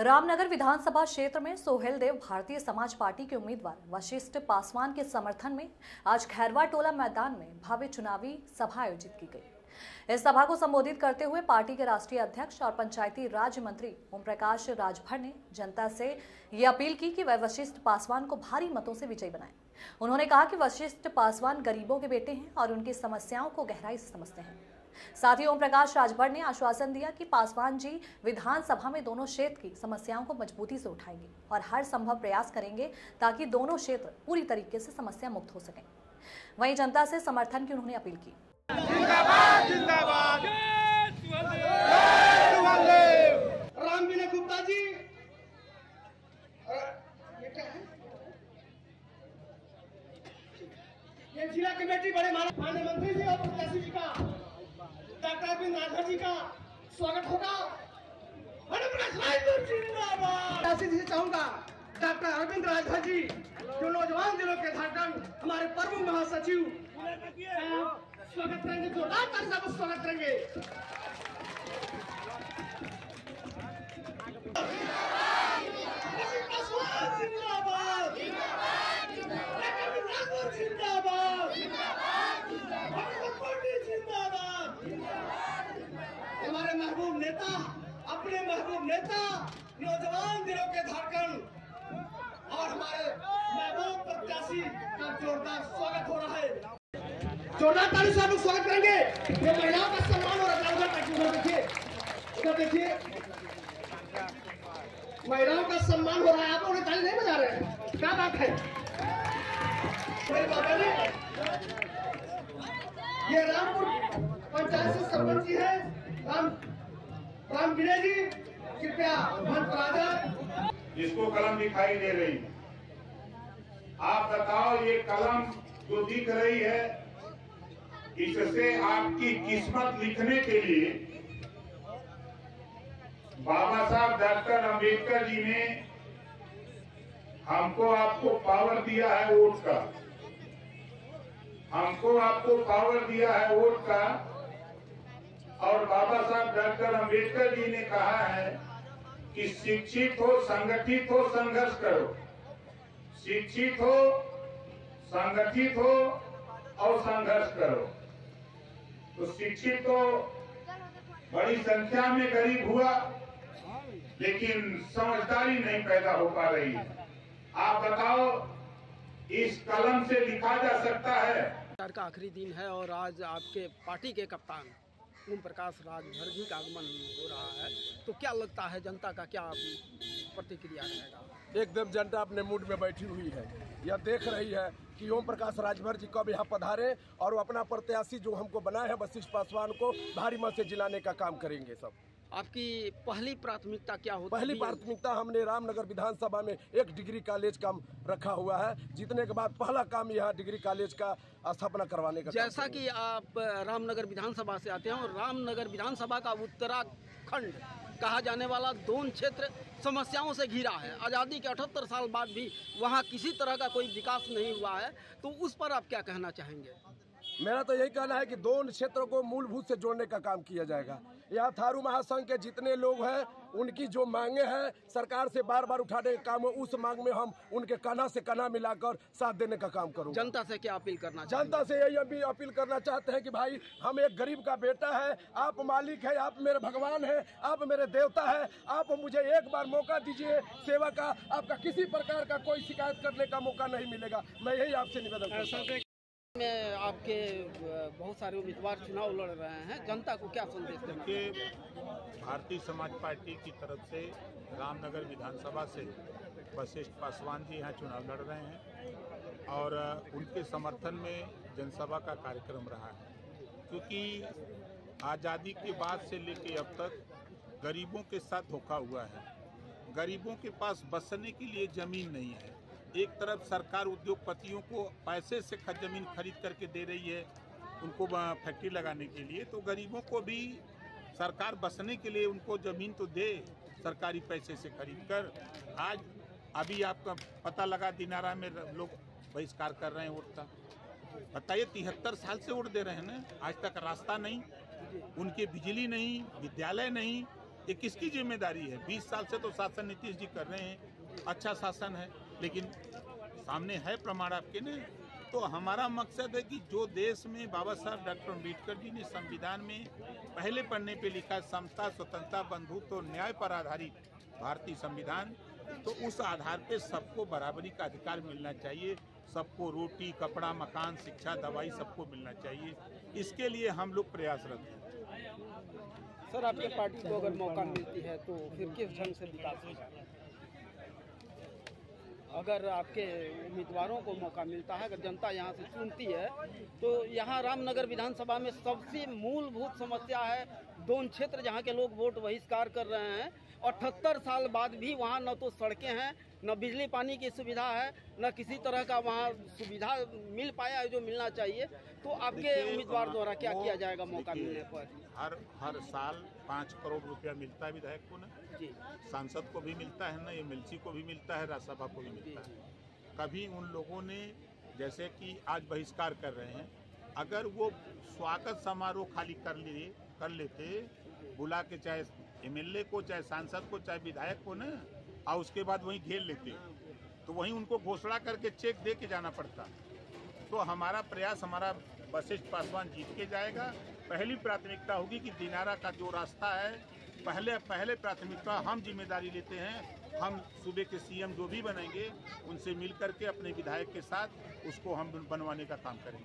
रामनगर विधानसभा क्षेत्र में सोहेल देव भारतीय समाज पार्टी के उम्मीदवार वशिष्ठ पासवान के समर्थन में आज खैरवा टोला मैदान में भव्य चुनावी सभा आयोजित की गई। इस सभा को संबोधित करते हुए पार्टी के राष्ट्रीय अध्यक्ष और पंचायती राज मंत्री ओम प्रकाश राजभर ने जनता से ये अपील की कि वह वशिष्ठ पासवान को भारी मतों से विजयी बनाएं। उन्होंने कहा कि वशिष्ठ पासवान गरीबों के बेटे हैं और उनकी समस्याओं को गहराई से समझते हैं। साथ ही ओम प्रकाश राजभर ने आश्वासन दिया कि पासवान जी विधानसभा में दोनों क्षेत्र की समस्याओं को मजबूती से उठाएंगे और हर संभव प्रयास करेंगे ताकि दोनों क्षेत्र पूरी तरीके से समस्या मुक्त हो सकें। वहीं जनता से समर्थन की उन्होंने अपील की। जिंदाबाद जिंदाबाद रामविनय गुप्ता जी, ये जिला कमेटी बड़े माननीय मंत्री जी और प्रत्याशी जी का डॉक्टर अरविंद राजभर जी का स्वागत होगा। जिंदाबाद से चाहूंगा डॉक्टर अरविंद राजभर जी जो नौजवान दिलों के झारखंड हमारे प्रमुख महासचिव स्वागत करेंगे, जोरदार ताली से स्वागत करेंगे। जिंदाबाद जिंदाबाद हमारे महबूब नेता, अपने महबूब नेता, नौजवान दिलों के झारखंड और हमारे महबूब प्रत्याशी का जोरदार स्वागत हो रहा है। जोरदार ताली से स्वागत करेंगे। ये महिलाओं का सम्मान हो रहा है, उधर देखिए महिलाओं का सम्मान हो रहा है। आप लोग ताली नहीं बजा रहे हैं, क्या बात है? ये रामपुर पंचायत से सरपंच जी है राम विनय जी, कृपया मंच राजा जिसको कलम दिखाई दे रही, आप बताओ ये कलम जो दिख रही है इससे आपकी किस्मत लिखने के लिए बाबा साहब डॉक्टर अंबेडकर जी ने हमको आपको पावर दिया है वोट का, हमको आपको पावर दिया है वोट का। और बाबा साहब डॉक्टर अंबेडकर जी ने कहा है कि शिक्षित हो, संगठित हो, संघर्ष करो। शिक्षित हो, संगठित हो और संघर्ष करो। तो शिक्षित तो बड़ी संख्या में गरीब हुआ, लेकिन समझदारी नहीं पैदा हो पा रही है। आप बताओ इस कलम से लिखा जा सकता है। का आखिरी दिन है और आज आपके पार्टी के कप्तान ओम प्रकाश राजभर जी का आगमन हो रहा है, तो क्या लगता है जनता का क्या प्रतिक्रिया रहेगा? एकदम जनता अपने मूड में बैठी हुई है, यह देख रही है कि ओम प्रकाश राजभर जी कब यहाँ पधारे और वो अपना प्रत्याशी जो हमको बनाए हैं वशिष्ठ पासवान को भारी मत से जिलाने का काम करेंगे। सब आपकी पहली प्राथमिकता क्या होती है? पहली प्राथमिकता हमने रामनगर विधानसभा में एक डिग्री कॉलेज का रखा हुआ है। जीतने के बाद पहला काम यहाँ डिग्री कॉलेज का स्थापना करवाने का। जैसा कि आप रामनगर विधानसभा से आते हैं और रामनगर विधानसभा का उत्तराखंड कहा जाने वाला दोन क्षेत्र समस्याओं से घिरा है। आज़ादी के 78 साल बाद भी वहाँ किसी तरह का कोई विकास नहीं हुआ है, तो उस पर आप क्या कहना चाहेंगे? मेरा तो यही कहना है कि दोनों क्षेत्रों को मूलभूत से जोड़ने का काम किया जाएगा। यहाँ थारू महासंघ के जितने लोग हैं उनकी जो मांगे हैं सरकार से बार बार उठाने का काम है, उस मांग में हम उनके कान्हा से कान्हा मिलाकर साथ देने का काम करूँगा। जनता से क्या अपील करना? जनता से यही भी अपील करना चाहते हैं कि भाई हम एक गरीब का बेटा है, आप मालिक है, आप मेरे भगवान है, आप मेरे देवता है, आप मुझे एक बार मौका दीजिए सेवा का। आपका किसी प्रकार का कोई शिकायत करने का मौका नहीं मिलेगा। मैं यही आपसे निवेदन करता हूं। में आपके बहुत सारे उम्मीदवार चुनाव लड़ रहे हैं, जनता को क्या संदेश देना? कि भारतीय समाज पार्टी की तरफ से रामनगर विधानसभा से वशिष्ठ पासवान जी यहाँ चुनाव लड़ रहे हैं और उनके समर्थन में जनसभा का कार्यक्रम रहा है। क्योंकि आज़ादी के बाद से लेकर अब तक गरीबों के साथ धोखा हुआ है। गरीबों के पास बसने के लिए ज़मीन नहीं है। एक तरफ सरकार उद्योगपतियों को पैसे से जमीन खरीद करके दे रही है उनको फैक्ट्री लगाने के लिए, तो गरीबों को भी सरकार बसने के लिए उनको ज़मीन तो दे सरकारी पैसे से खरीद कर। आज अभी आपका पता लगा दिनारा में लोग बहिष्कार कर रहे हैं वोट का। बताइए 73 साल से वोट दे रहे हैं ना, आज तक रास्ता नहीं, उनके बिजली नहीं, विद्यालय नहीं, ये किसकी जिम्मेदारी है? 20 साल से तो शासन नीतीश जी कर रहे हैं, अच्छा शासन है, लेकिन सामने है प्रमाण आपके ने। तो हमारा मकसद है कि जो देश में बाबा साहब डॉक्टर अम्बेडकर जी ने संविधान में पहले पन्ने पे लिखा है, समता, स्वतंत्रता, बंधुत्व और न्याय पर आधारित भारतीय संविधान, तो उस आधार पे सबको बराबरी का अधिकार मिलना चाहिए। सबको रोटी, कपड़ा, मकान, शिक्षा, दवाई सबको मिलना चाहिए। इसके लिए हम लोग प्रयासरत हैं। सर, आपके पार्टी को अगर मौका मिलती है तो फिर किस ढंग से विकास होगा? अगर आपके उम्मीदवारों को मौका मिलता है, अगर जनता यहाँ से चुनती है, तो यहाँ रामनगर विधानसभा में सबसे मूलभूत समस्या है दोन क्षेत्र जहाँ के लोग वोट बहिष्कार कर रहे हैं। 78 साल बाद भी वहाँ न तो सड़कें हैं, न बिजली पानी की सुविधा है, न किसी तरह का वहाँ सुविधा मिल पाया है जो मिलना चाहिए। तो आपके उम्मीदवार द्वारा क्या किया जाएगा मौका मिलने पर? हर साल 5 करोड़ रुपया मिलता है विधायक को ना जी, सांसद को भी मिलता है ना, एमएलसी को भी मिलता है, राज्यसभा को भी मिलता है। कभी उन लोगों ने, जैसे कि आज बहिष्कार कर रहे हैं, अगर वो स्वागत समारोह खाली कर लेते, बुला के चाहे एमएलए को, चाहे सांसद को, चाहे विधायक को ना, और उसके बाद वहीं घेर लेते, तो वहीं उनको घोषणा करके चेक दे के जाना पड़ता। तो हमारा प्रयास, हमारा वशिष्ठ पासवान जीत के जाएगा। पहली प्राथमिकता होगी कि दिनारा का जो रास्ता है, पहले प्राथमिकता हम जिम्मेदारी लेते हैं। हम सूबे के सीएम जो भी बनेंगे उनसे मिल करके अपने विधायक के साथ उसको हम बनवाने का काम करेंगे।